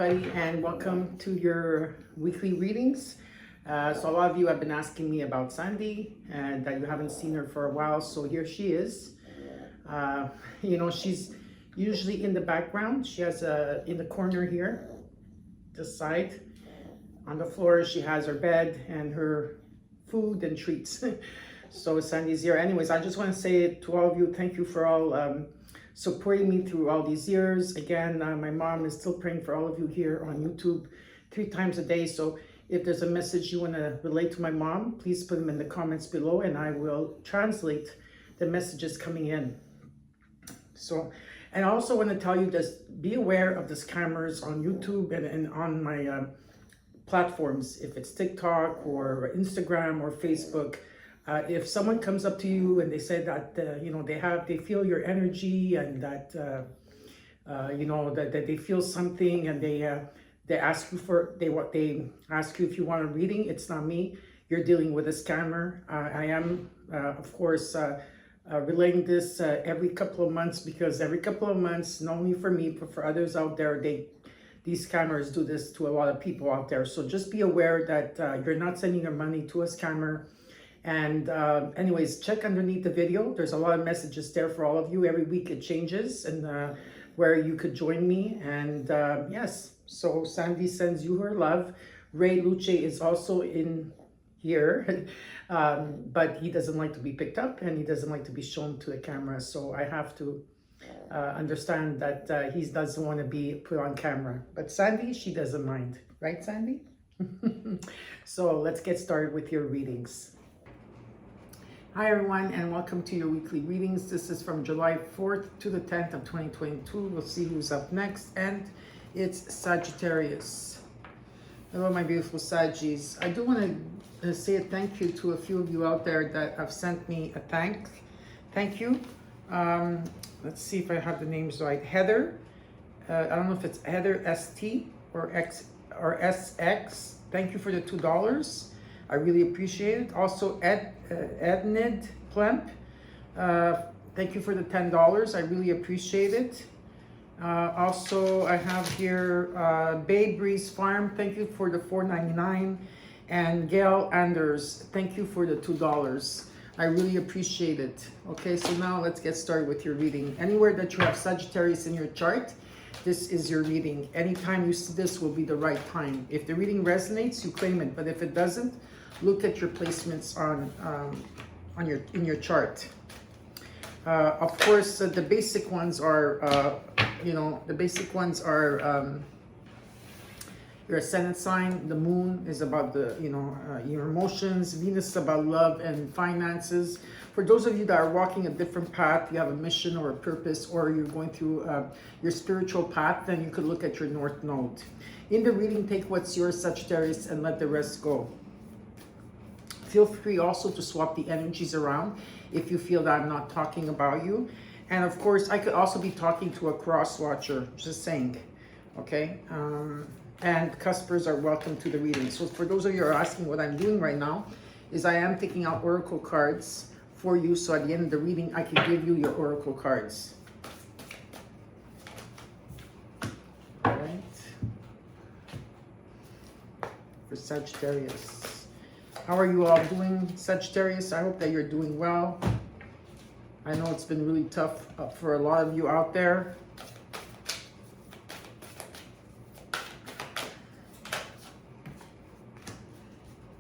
everybody, and welcome to your weekly readings. So a lot of you have been asking me about Sandy and that you haven't seen her for a while, so here she is. She's usually in the background. She has in the corner here, this side. On the floor, she has her bed and her food and treats. So Sandy's here. Anyways, I just want to say to all of you, thank you for all supporting me through all these years. Again, my mom is still praying for all of you here on YouTube 3 times a day. So if there's a message you want to relate to my mom, please put them in the comments below and I will translate the messages coming in. So, and I also want to tell you, just be aware of the scammers on YouTube and on my platforms, if it's TikTok or Instagram or Facebook. If someone comes up to you and they say that they feel your energy and that that they feel something, and they ask you they ask you if you want a reading, it's not me. You're dealing with a scammer. I am of course relaying this every couple of months, because every couple of months, not only for me but for others out there, these scammers do this to a lot of people out there. So just be aware that you're not sending your money to a scammer. And anyways, check underneath the video. There's a lot of messages there for all of you. Every week it changes, and where you could join me. And yes, so Sandy sends you her love. Ray Luce is also in here, but he doesn't like to be picked up and he doesn't like to be shown to the camera. So I have to understand that he doesn't want to be put on camera. But Sandy, she doesn't mind. Right, Sandy? So let's get started with your readings. Hi everyone, and welcome to your weekly readings. This is from July 4th to the 10th of 2022. We'll see who's up next, and it's Sagittarius. Hello my beautiful Saggies. I do want to say a thank you to a few of you out there that have sent me a thank you. Let's see if I have the names right. Heather, I don't know if it's Heather ST or X or SX. Thank you for the $2. I really appreciate it. Also, Ednid Plemp, thank you for the $10. I really appreciate it. Also, I have here Bay Breeze Farm. Thank you for the $4.99. And Gail Anders, thank you for the $2. I really appreciate it. Okay, so now let's get started with your reading. Anywhere that you have Sagittarius in your chart, this is your reading. Anytime you see this will be the right time. If the reading resonates, you claim it. But if it doesn't, look at your placements in your chart. Of course, the basic ones are your ascendant sign. The moon is about your emotions. Venus is about love and finances. For those of you that are walking a different path, you have a mission or a purpose, or you're going through your spiritual path, then you could look at your North Node. In the reading, take what's yours, Sagittarius, and let the rest go. Feel free also to swap the energies around if you feel that I'm not talking about you. And of course, I could also be talking to a cross watcher, just saying, okay? And cuspers are welcome to the reading. So for those of you who are asking, what I'm doing right now is I am taking out oracle cards for you. So at the end of the reading, I can give you your oracle cards. All right. For Sagittarius. How are you all doing, Sagittarius? I hope that you're doing well. I know it's been really tough for a lot of you out there.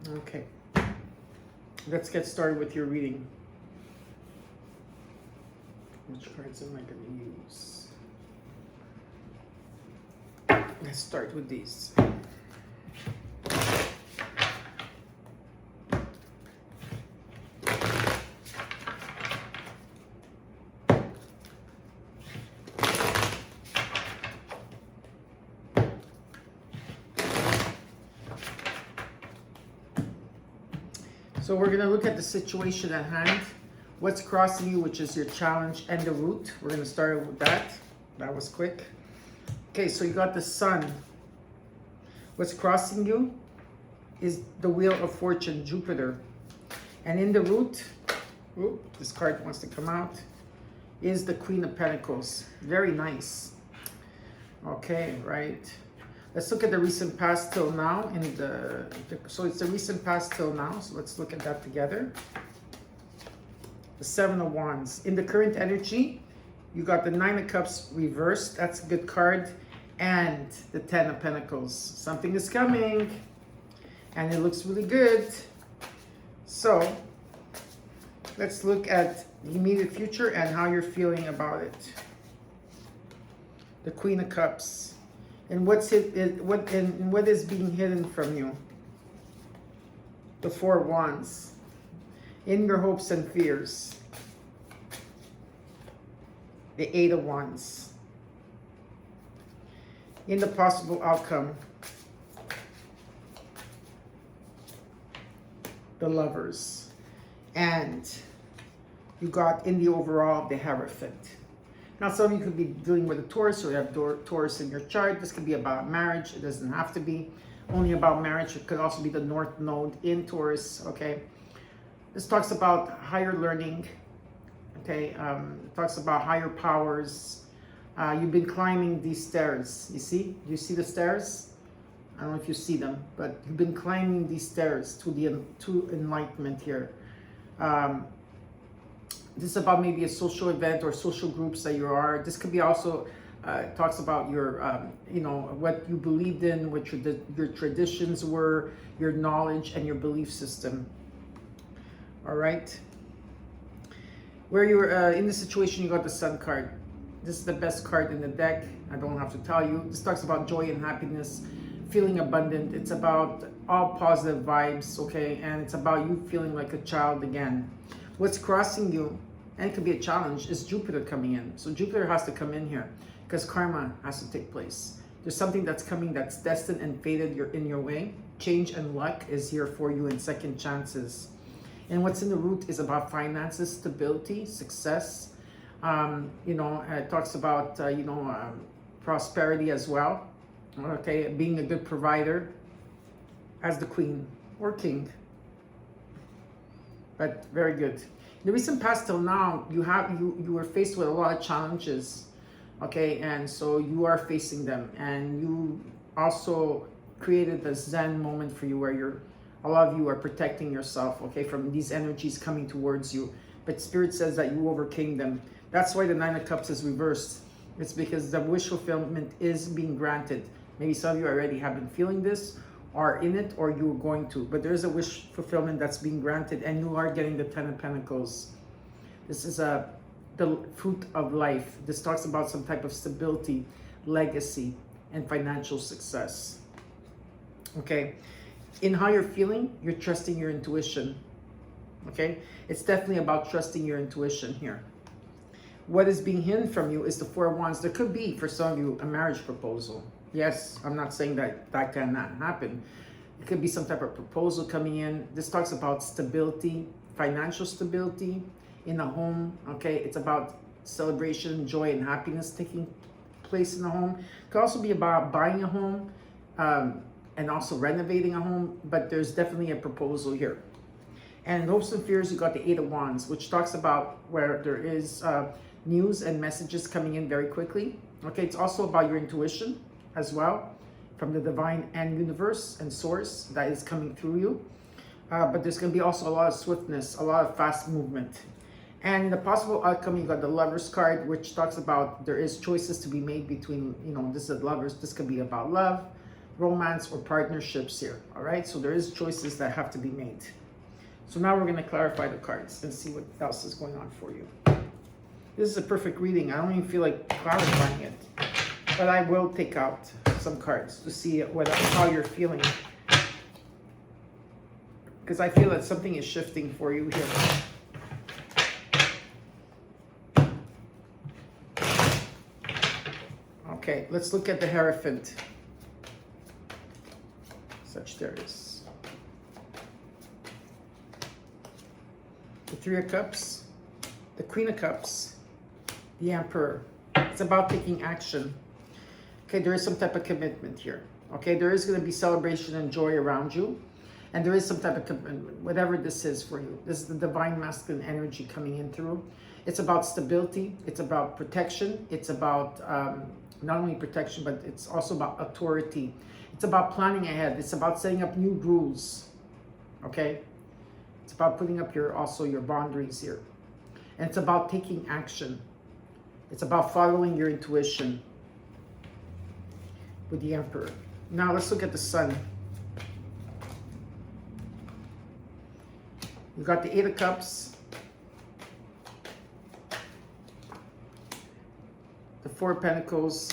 Okay, let's get started with your reading. Which cards am I going to use? Let's start with these. So we're going to look at the situation at hand, what's crossing you, which is your challenge, and the root. We're going to start with that. That was quick. Okay, so you got the sun. What's crossing you is the Wheel of Fortune, Jupiter. And in the root, this card wants to come out, is the Queen of Pentacles. Very nice. Okay, right. Let's look at the recent past till now. So it's the recent past till now. So let's look at that together. The Seven of Wands. In the current energy, you got the Nine of Cups reversed. That's a good card. And the Ten of Pentacles. Something is coming. And it looks really good. So let's look at the immediate future and how you're feeling about it. The Queen of Cups. And what is being hidden from you? The Four of Wands. In your hopes and fears. The Eight of Wands. In the possible outcome. The Lovers. And you got in the overall the Hierophant. Now, some of you could be dealing with a Taurus, or you have Taurus in your chart. This could be about marriage. It doesn't have to be only about marriage. It could also be the North Node in Taurus, okay? This talks about higher learning, okay? It talks about higher powers. You've been climbing these stairs, you see? Do you see the stairs? I don't know if you see them, but you've been climbing these stairs to enlightenment here. This is about maybe a social event or social groups that you are. This could be also, talks about your, you know, what you believed in, what your traditions were, your knowledge and your belief system. All right. Where you're in this situation, you got the Sun card. This is the best card in the deck. I don't have to tell you. This talks about joy and happiness, feeling abundant. It's about all positive vibes, okay? And it's about you feeling like a child again. What's crossing you, and it could be a challenge, is Jupiter coming in. So Jupiter has to come in here because karma has to take place. There's something that's coming that's destined and fated in your way. Change and luck is here for you, and second chances. And what's in the root is about finances, stability, success. You know, it talks about, you know, prosperity as well. Okay, being a good provider as the queen or king. But very good. In the recent past till now, you were faced with a lot of challenges, okay, and so you are facing them, and you also created the Zen moment for you where a lot of you are protecting yourself, okay, from these energies coming towards you. But Spirit says that you overcame them. That's why the Nine of Cups is reversed. It's because the wish fulfillment is being granted. Maybe some of you already have been feeling this, are in it, or you're going to. But there is a wish fulfillment that's being granted, and you are getting the Ten of Pentacles. This is the fruit of life. This talks about some type of stability, legacy, and financial success. Okay. In how you're feeling, you're trusting your intuition. Okay. It's definitely about trusting your intuition here. What is being hidden from you is the Four of Wands. There could be, for some of you, a marriage proposal. Yes, I'm not saying that that cannot happen. It could be some type of proposal coming in. This talks about stability, financial stability in a home. Okay, it's about celebration, joy, and happiness taking place in the home. It could also be about buying a home and also renovating a home, but there's definitely a proposal here. And in hopes and fears, you got the Eight of Wands, which talks about where there is news and messages coming in very quickly. Okay, it's also about your intuition as well, from the divine and universe and source that is coming through you. But there's going to be also a lot of swiftness, a lot of fast movement. And in the possible outcome, you got the Lovers card, which talks about there is choices to be made between, you know, this is Lovers. This could be about love, romance, or partnerships here. All right, so there is choices that have to be made. So now we're going to clarify the cards and see what else is going on for you. This is a perfect reading. I don't even feel like clarifying it, but I will take out some cards to see how you're feeling, because I feel that something is shifting for you here. Okay, let's look at the Hierophant. Sagittarius. The Three of Cups, the Queen of Cups, the Emperor. It's about taking action. Okay, there is some type of commitment here. Okay, there is going to be celebration and joy around you. And there is some type of commitment, whatever this is for you. This is the divine masculine energy coming in through. It's about stability. It's about protection. It's about not only protection, but it's also about authority. It's about planning ahead. It's about setting up new rules. Okay? It's about putting up your boundaries here. And it's about taking action. It's about following your intuition with the Emperor. Now let's look at the Sun. You got the Eight of Cups, the Four of Pentacles,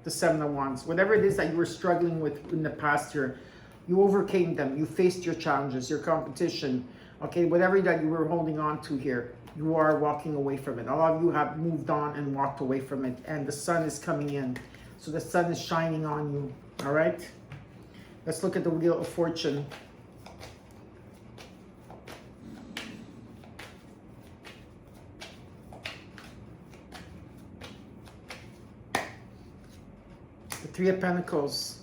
the Seven of Wands. Whatever it is that you were struggling with in the past year, you overcame them. You faced your challenges, your competition. Okay, whatever that you were holding on to here, you are walking away from it. A lot of you have moved on and walked away from it, and the sun is coming in. So the sun is shining on you, all right? Let's look at the Wheel of Fortune. The Three of Pentacles,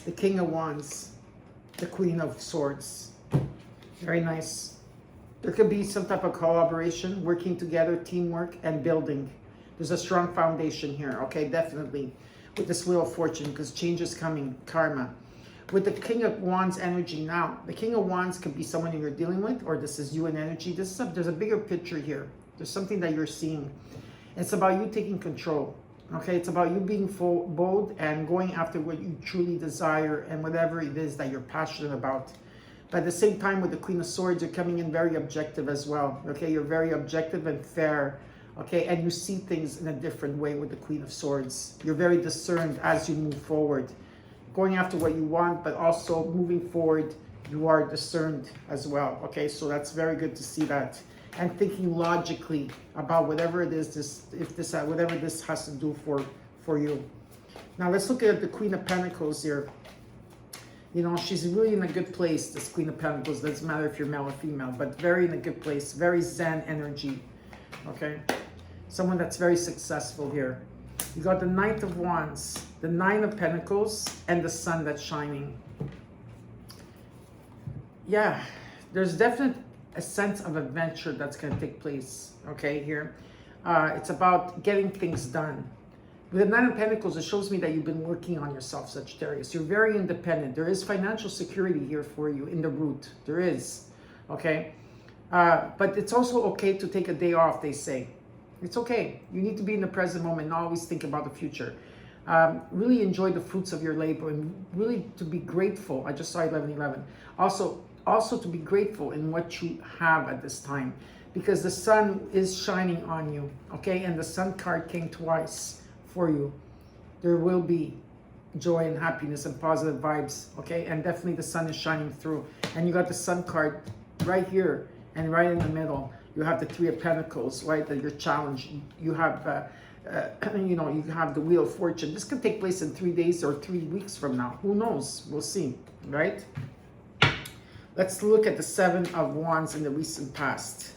the King of Wands, the Queen of Swords. Very nice. There could be some type of collaboration, working together, teamwork, and building. There's a strong foundation here, okay, definitely, with this Wheel of Fortune, because change is coming, karma. With the King of Wands energy now, the King of Wands could be someone you're dealing with, or this is you in energy. There's a bigger picture here. There's something that you're seeing. It's about you taking control, okay? It's about you being bold and going after what you truly desire and whatever it is that you're passionate about. But at the same time, with the Queen of Swords, you're coming in very objective as well, okay? You're very objective and fair, okay? And you see things in a different way with the Queen of Swords. You're very discerned as you move forward, going after what you want, but also moving forward, you are discerned as well, okay? So that's very good to see that. And thinking logically about whatever it is, whatever this has to do for you. Now let's look at the Queen of Pentacles here. You know, she's really in a good place, this Queen of Pentacles. Doesn't matter if you're male or female, but very in a good place. Very Zen energy, okay? Someone that's very successful here. You got the Knight of Wands, the Nine of Pentacles, and the Sun that's shining. Yeah, there's definitely a sense of adventure that's going to take place, okay, here. It's about getting things done. With the Nine of Pentacles, it shows me that you've been working on yourself, Sagittarius. You're very independent. There is financial security here for you in the root. There is, okay? But it's also okay to take a day off, they say. It's okay. You need to be in the present moment, not always think about the future. Really enjoy the fruits of your labor and really to be grateful. I just saw 1111. Also to be grateful in what you have at this time, because the sun is shining on you, okay? And the Sun card came twice for you. There will be joy and happiness and positive vibes, okay? And definitely the sun is shining through. And you got the Sun card right here, and right in the middle you have the Three of Pentacles, right? That you're challenged. You have you know, you have the Wheel of Fortune. This could take place in 3 days or 3 weeks from now. Who knows? We'll see, right? Let's look at the Seven of Wands in the recent past.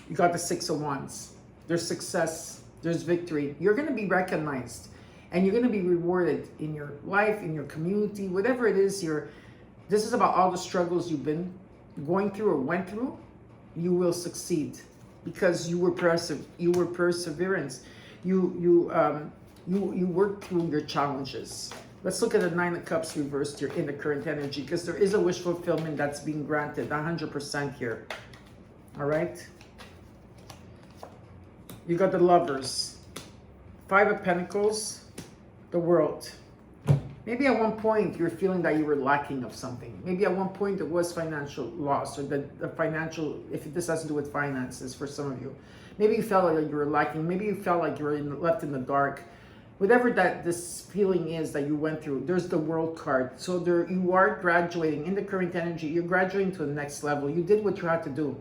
You got the Six of Wands. There's success. There's victory. You're going to be recognized. And you're going to be rewarded in your life, in your community, whatever it is. This is about all the struggles you've been going through or went through. You will succeed because you were perseverance. You worked through your challenges. Let's look at the Nine of Cups reversed here in the current energy, because there is a wish fulfillment that's being granted 100% here. All right. You got the Lovers, Five of Pentacles, the World. Maybe at one point you're feeling that you were lacking of something. Maybe at one point it was financial loss, or the financial, if this has to do with finances for some of you. Maybe you felt like you were lacking. Maybe you felt like you were left in the dark. Whatever that this feeling is that you went through, there's the World card. So there you are graduating in the current energy. You're graduating to the next level. You did what you had to do.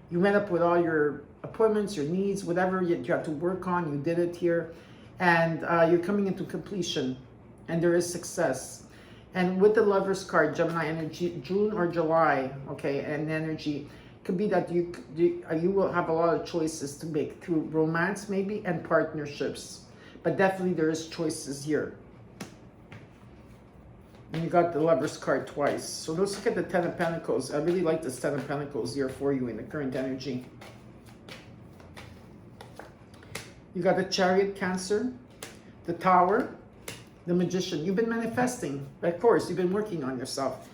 You went up with all your appointments, your needs, whatever you had to work on, you did it here. And you're coming into completion. And there is success. And with the Lovers card, Gemini energy, June or July, okay, and energy, could be that you will have a lot of choices to make through romance maybe and partnerships. But definitely there is choices here. And you got the Lovers card twice. So let's look at the Ten of Pentacles. I really like this Ten of Pentacles here for you in the current energy. You got the Chariot, Cancer, the Tower, the Magician. You've been manifesting. Of course, you've been working on yourself.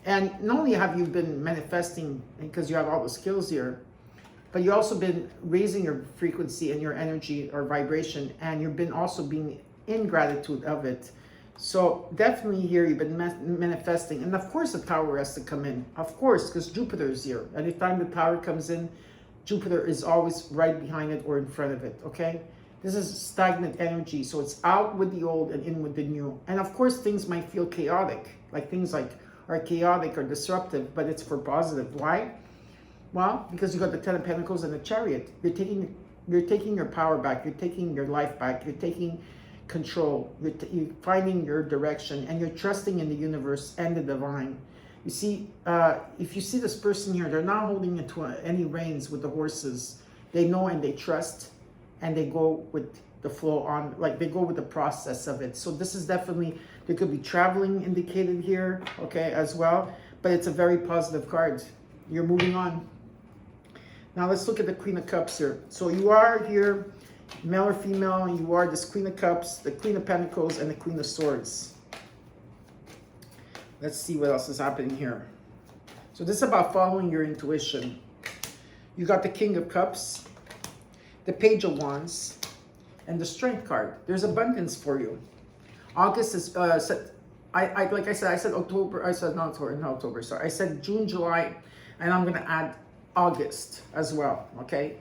And not only have you been manifesting because you have all the skills here, but you've also been raising your frequency and your energy or vibration, and you've been also being in gratitude of it. So definitely here you've been manifesting. And of course the Tower has to come in. Of course, because Jupiter is here. Anytime the Tower comes in, Jupiter is always right behind it or in front of it, okay? This is stagnant energy, so it's out with the old and in with the new. And of course things might feel chaotic, like things like are chaotic or disruptive, but it's for positive. Why? Well, because you got the Ten of Pentacles and the Chariot. You're taking your power back. You're taking your life back. You're taking control. You're finding your direction, and you're trusting in the universe and the divine. You see, if you see this person here, they're not holding into any reins with the horses. They know and they trust, and they go with the flow on, like they go with the process of it. So this is definitely, there could be traveling indicated here, okay, as well. But it's a very positive card. You're moving on. Now let's look at the Queen of Cups here. So you are here, male or female, and you are this Queen of Cups, the Queen of Pentacles, and the Queen of Swords. Let's see what else is happening here. So this is about following your intuition. You got the King of Cups, the Page of Wands, and the Strength card. There's abundance for you. August is, like I said, I said October, I said not October, sorry. I said June, July, and I'm gonna add August as well, okay?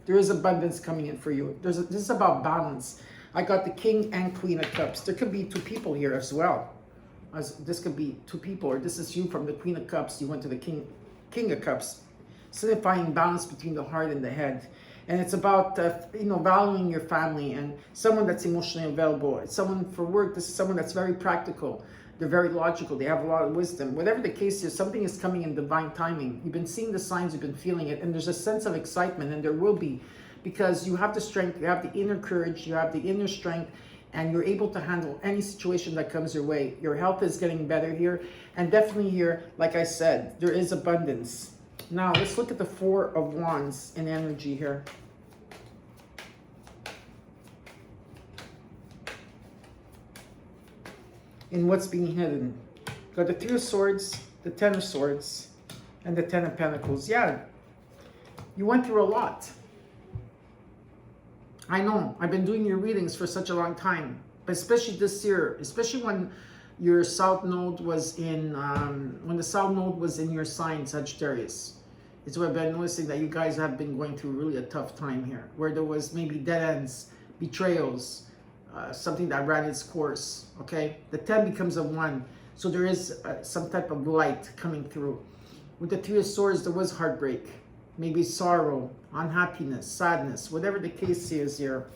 There is abundance coming in for you. This is about balance. I got the King and Queen of Cups. There could be two people here as well. This could be two people, or this is you from the Queen of Cups. You went to the King of Cups, signifying balance between the heart and the head. And it's about, valuing your family and someone that's emotionally available. It's someone for work. This is someone that's very practical. They're very logical. They have a lot of wisdom. Whatever the case is, something is coming in divine timing. You've been seeing the signs, you've been feeling it, and there's a sense of excitement, and there will be, because you have the strength, you have the inner courage, you have the inner strength, and you're able to handle any situation that comes your way. Your health is getting better here, and definitely here, like I said, there is abundance. Now, let's look at the Four of Wands in energy here. In what's being hidden. Got the Three of Swords, the Ten of Swords, and the Ten of Pentacles. Yeah, you went through a lot. I know, I've been doing your readings for such a long time, but especially this year, especially when your South Node was in, when the South Node was in your sign, Sagittarius. It's where I've been noticing that you guys have been going through really a tough time here, where there was maybe dead ends, betrayals, something that ran its course, okay? The 10 becomes a 1, so there is some type of light coming through. With the Three of Swords, there was heartbreak, maybe sorrow, unhappiness, sadness, whatever the case is here,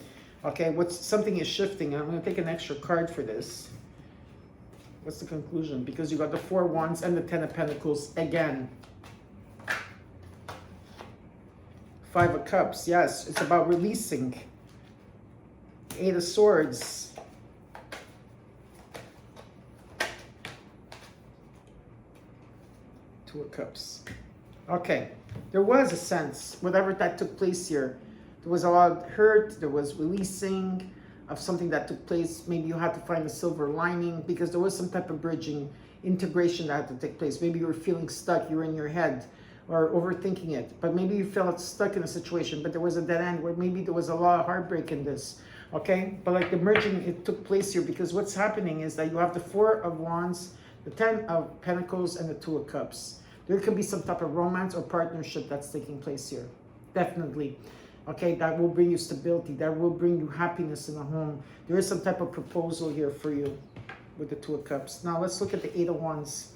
okay? Something is shifting, and I'm going to take an extra card for this. What's the conclusion? Because you got the Four of Wands and the Ten of Pentacles again. Five of Cups, yes, it's about releasing. Eight of Swords. Two of Cups. Okay, there was a sense, whatever that took place here, there was a lot of hurt, there was releasing of something that took place. Maybe you had to find a silver lining because there was some type of bridging, integration that had to take place. Maybe you were feeling stuck, you were in your head or overthinking it, but maybe you felt stuck in a situation, but there was a dead end where maybe there was a lot of heartbreak in this. Okay, but like the merging, it took place here because what's happening is that you have the Four of Wands, the Ten of Pentacles, and the Two of Cups. There could be some type of romance or partnership that's taking place here. Definitely. Okay, that will bring you stability. That will bring you happiness in the home. There is some type of proposal here for you with the Two of Cups. Now let's look at the Eight of Wands.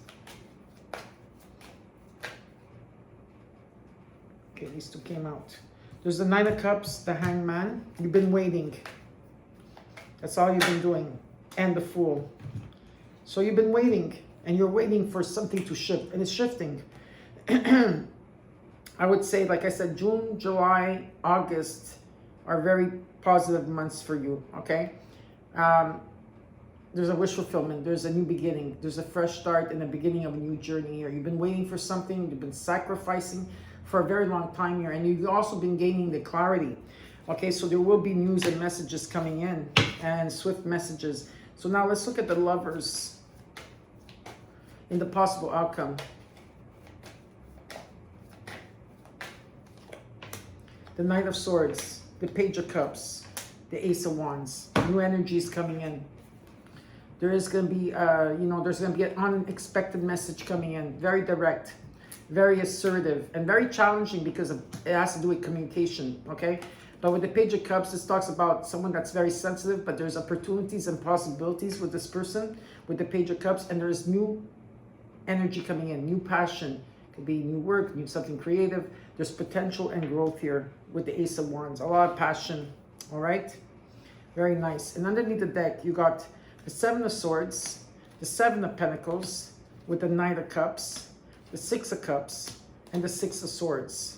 Okay, these two came out. There's the Nine of Cups, the Hangman. You've been waiting. That's all you've been doing. And the Fool. So you've been waiting, and you're waiting for something to shift, and it's shifting. I would say, like I said, June, July, August are very positive months for you, okay? There's a wish fulfillment. There's a new beginning. There's a fresh start and the beginning of a new journey here. You've been waiting for something. You've been sacrificing for a very long time here, and you've also been gaining the clarity Okay, so there will be news and messages coming in, and swift messages. So now let's look at the Lovers in the possible outcome. The Knight of Swords, the Page of Cups, the Ace of Wands. New energies coming in. There is going to be, there's going to be an unexpected message coming in. Very direct, very assertive, and very challenging because it has to do with communication, okay? But with the Page of Cups, this talks about someone that's very sensitive, but there's opportunities and possibilities with this person, with the Page of Cups, and there's new energy coming in, new passion. Could be new work, new something creative. There's potential and growth here with the Ace of Wands. A lot of passion, all right? Very nice. And underneath the deck, you got the Seven of Swords, the Seven of Pentacles, with the Knight of Cups, the Six of Cups, and the Six of Swords.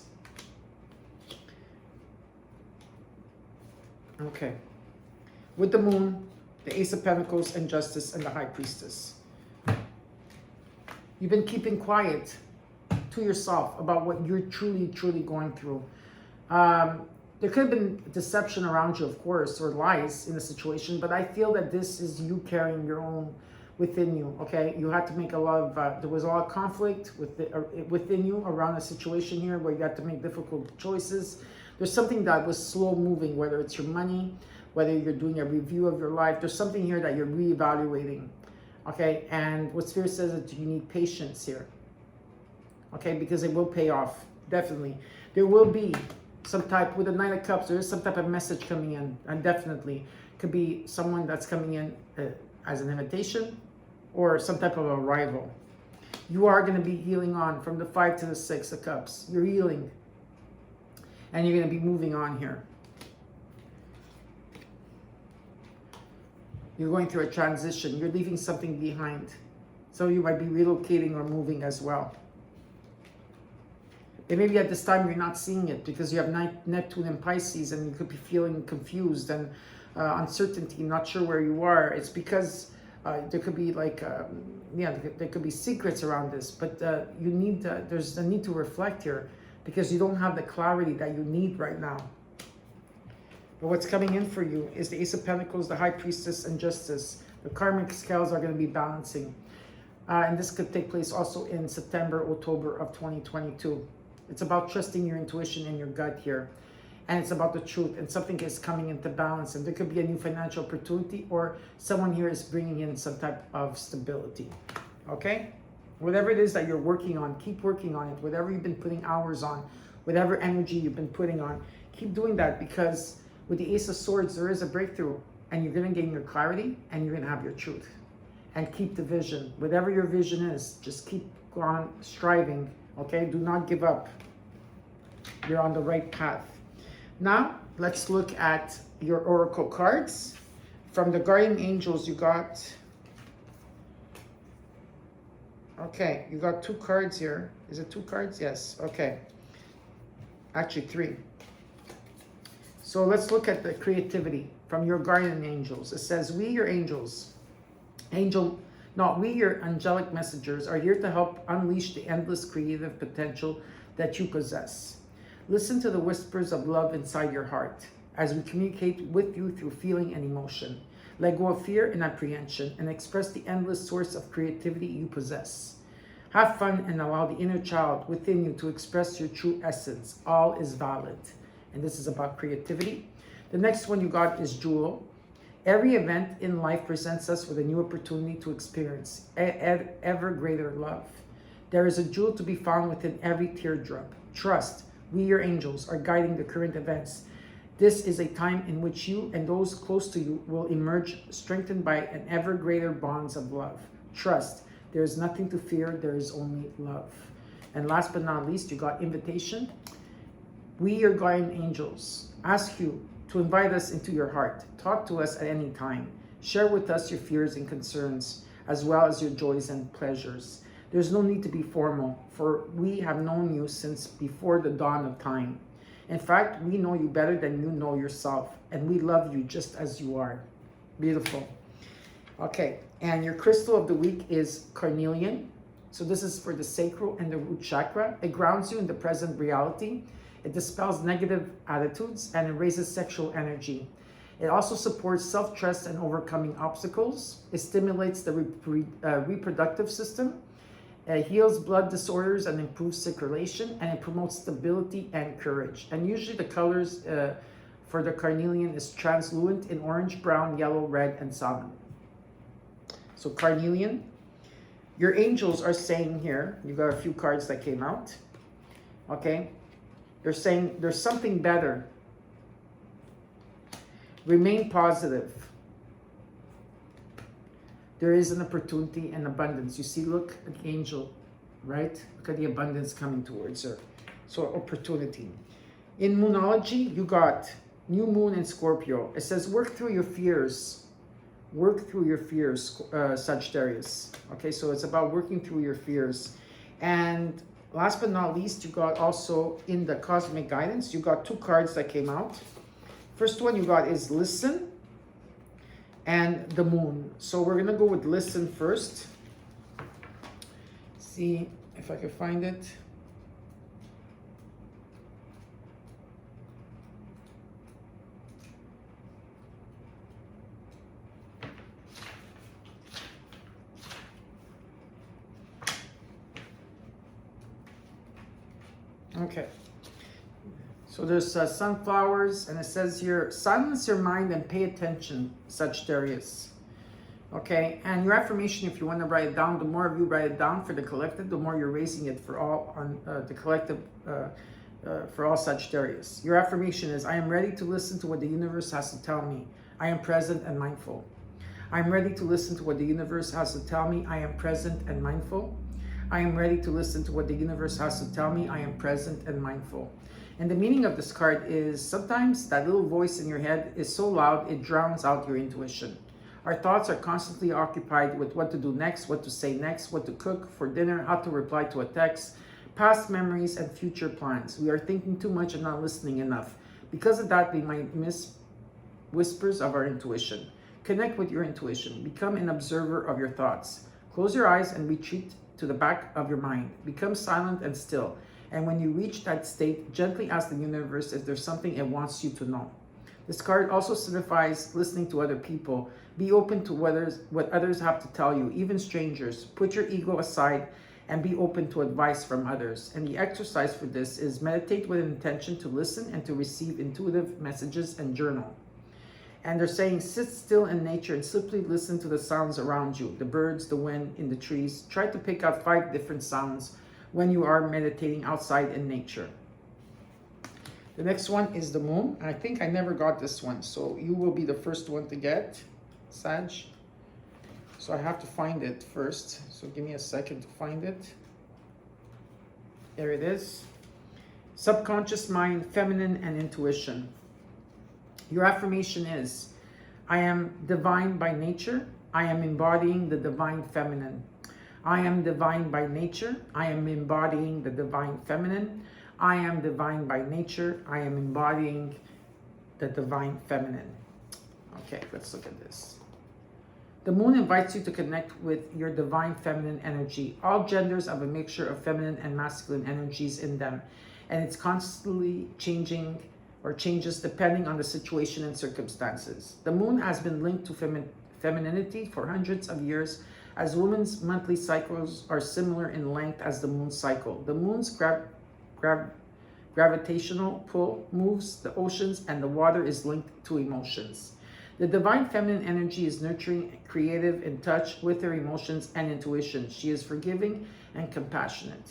Okay. With the Moon, the Ace of Pentacles, and Justice, and the High Priestess. You've been keeping quiet to yourself about what you're truly going through. There could have been deception around you, of course, or lies in the situation, but I feel that this is you carrying your own within you, okay? You had to make a lot of, there was a lot of conflict within you around a situation here where you had to make difficult choices. There's something that was slow moving, whether it's your money, whether you're doing a review of your life. There's something here that you're reevaluating, okay? And what Spirit says is you need patience here, okay? Because it will pay off, definitely. There will be some type, with the Nine of Cups, there is some type of message coming in, and definitely could be someone that's coming in as an invitation or some type of arrival. You are going to be healing on from the 5 to the 6 of Cups. You're healing. And you're going to be moving on here. You're going through a transition. You're leaving something behind. So you might be relocating or moving as well. And maybe at this time you're not seeing it because you have Neptune and Pisces, and you could be feeling confused and uncertainty, not sure where you are. It's because there could be like, there could be secrets around this, but you need, there's a need to reflect here, because you don't have the clarity that you need right now. But what's coming in for you is the Ace of Pentacles, the High Priestess, and Justice. The karmic scales are going to be balancing. And this could take place also in September, October of 2022. It's about trusting your intuition and your gut here. And it's about the truth. And something is coming into balance. And there could be a new financial opportunity, or someone here is bringing in some type of stability. Okay? Whatever it is that you're working on, keep working on it. Whatever you've been putting hours on, whatever energy you've been putting on, keep doing that, because with the Ace of Swords, there is a breakthrough, and you're going to gain your clarity, and you're going to have your truth. And keep the vision. Whatever your vision is, just keep on striving, okay? Do not give up. You're on the right path. Now, let's look at your oracle cards. From the Guardian Angels, you got... Okay, you got 2 cards here. Is it 2 cards? Yes, okay. Actually, 3. So let's look at the creativity from your Guardian Angels. It says, we, your angels, we, your angelic messengers, are here to help unleash the endless creative potential that you possess. Listen to the whispers of love inside your heart as we communicate with you through feeling and emotion. Let go of fear and apprehension and express the endless source of creativity you possess. Have fun and allow the inner child within you to express your true essence. All is valid. And this is about creativity. The next one you got is Jewel. Every event in life presents us with a new opportunity to experience ever greater love. There is a jewel to be found within every teardrop. Trust, we, your angels, are guiding the current events. This is a time in which you and those close to you will emerge strengthened by an ever greater bonds of love. Trust, there is nothing to fear, there is only love. And last but not least, you got invitation. We, your guardian angels, ask you to invite us into your heart. Talk to us at any time. Share with us your fears and concerns, as well as your joys and pleasures. There's no need to be formal, for we have known you since before the dawn of time. In fact, we know you better than you know yourself, and we love you just as you are. Beautiful. Okay, and your crystal of the week is carnelian. So this is for the sacral and the root chakra. It grounds you in the present reality. It dispels negative attitudes and it raises sexual energy. It also supports self-trust and overcoming obstacles. It stimulates the reproductive system. It heals blood disorders and improves circulation, and it promotes stability and courage. And usually the colors for the carnelian is translucent in orange, brown, yellow, red, and salmon. So carnelian, your angels are saying here, you got a few cards that came out, okay? They're saying there's something better. Remain positive. There is an opportunity and abundance. You see, look at the angel, right? Look at the abundance coming towards her. So opportunity. In Moonology, you got new moon in Scorpio. It says work through your fears. Work through your fears, Sagittarius. Okay, so it's about working through your fears. And last but not least, you got also in the cosmic guidance, you got two cards that came out. First one you got is listen and the moon. So we're gonna go with listen first. See if I can find it. Okay. So there's sunflowers, and it says here, silence your mind and pay attention, Sagittarius. Okay, and your affirmation, if you want to write it down, the more of you write it down for the collective, the more you're raising it for all on the collective, for all Sagittarius. Your affirmation is, I am ready to listen to what the universe has to tell me. I am present and mindful. I am ready to listen to what the universe has to tell me. I am present and mindful. I am ready to listen to what the universe has to tell me. I am present and mindful. And the meaning of this card is sometimes that little voice in your head is so loud it drowns out your intuition. Our thoughts are constantly occupied with what to do next, what to say next, what to cook for dinner, how to reply to a text, past memories, and future plans. We are thinking too much and not listening enough. Because of that, we might miss whispers of our intuition. Connect with your intuition. Become an observer of your thoughts. Close your eyes and retreat to the back of your mind. Become silent and still. And when you reach that state, gently ask the universe if there's something it wants you to know. This card also signifies listening to other people. Be open to what others have to tell you, even strangers. Put your ego aside and be open to advice from others. And the exercise for this is meditate with an intention to listen and to receive intuitive messages and journal. And they're saying sit still in nature and simply listen to the sounds around you, the birds, the wind, in the trees. Try to pick out 5 different sounds when you are meditating outside in nature. The next one is the moon. I think I never got this one, so you will be the first one to get, Sag. So I have to find it first. So give me a second to find it. There it is. Subconscious mind, feminine, and intuition. Your affirmation is, I am divine by nature. I am embodying the divine feminine. I am divine by nature. I am embodying the divine feminine. I am divine by nature. I am embodying the divine feminine. Okay, let's look at this. The moon invites you to connect with your divine feminine energy. All genders have a mixture of feminine and masculine energies in them, and it's constantly changing or changes depending on the situation and circumstances. The moon has been linked to femininity for hundreds of years, as women's monthly cycles are similar in length as the moon cycle. The moon's gravitational pull moves the oceans, and the water is linked to emotions. The divine feminine energy is nurturing, creative, in touch with her emotions and intuition. She is forgiving and compassionate.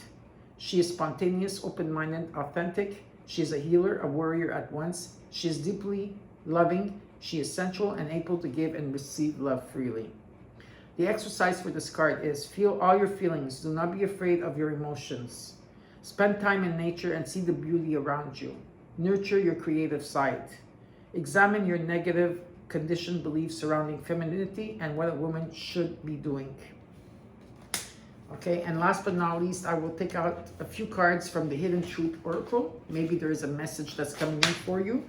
She is spontaneous, open-minded, authentic. She is a healer, a warrior at once. She is deeply loving. She is sensual and able to give and receive love freely. The exercise for this card is feel all your feelings. Do not be afraid of your emotions. Spend time in nature and see the beauty around you. Nurture your creative side. Examine your negative conditioned beliefs surrounding femininity and what a woman should be doing. Okay, and last but not least, I will take out a few cards from the Hidden Truth Oracle. Maybe there is a message that's coming in for you.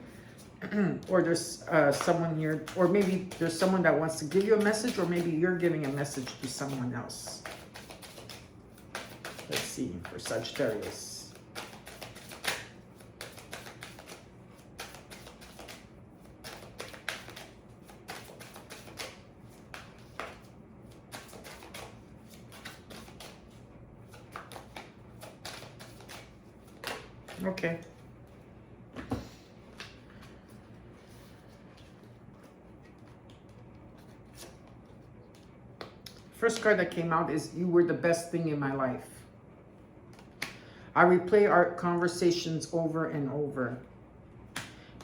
Or there's someone here, or maybe there's someone that wants to give you a message, or maybe you're giving a message to someone else. Let's see, for Sagittarius. Okay. First card that came out is you were the best thing in my life. I replay our conversations over and over.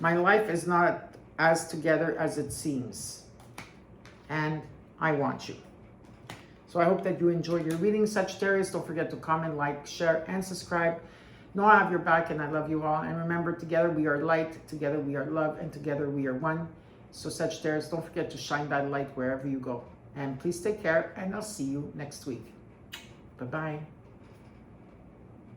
My life is not as together as it seems. And I want you. So I hope that you enjoy your reading, Sagittarius. Don't forget to comment, like, share, and subscribe. Know I have your back and I love you all. And remember, together we are light, together we are love, and together we are one. So Sagittarius, don't forget to shine that light wherever you go. And please take care, and I'll see you next week. Bye-bye.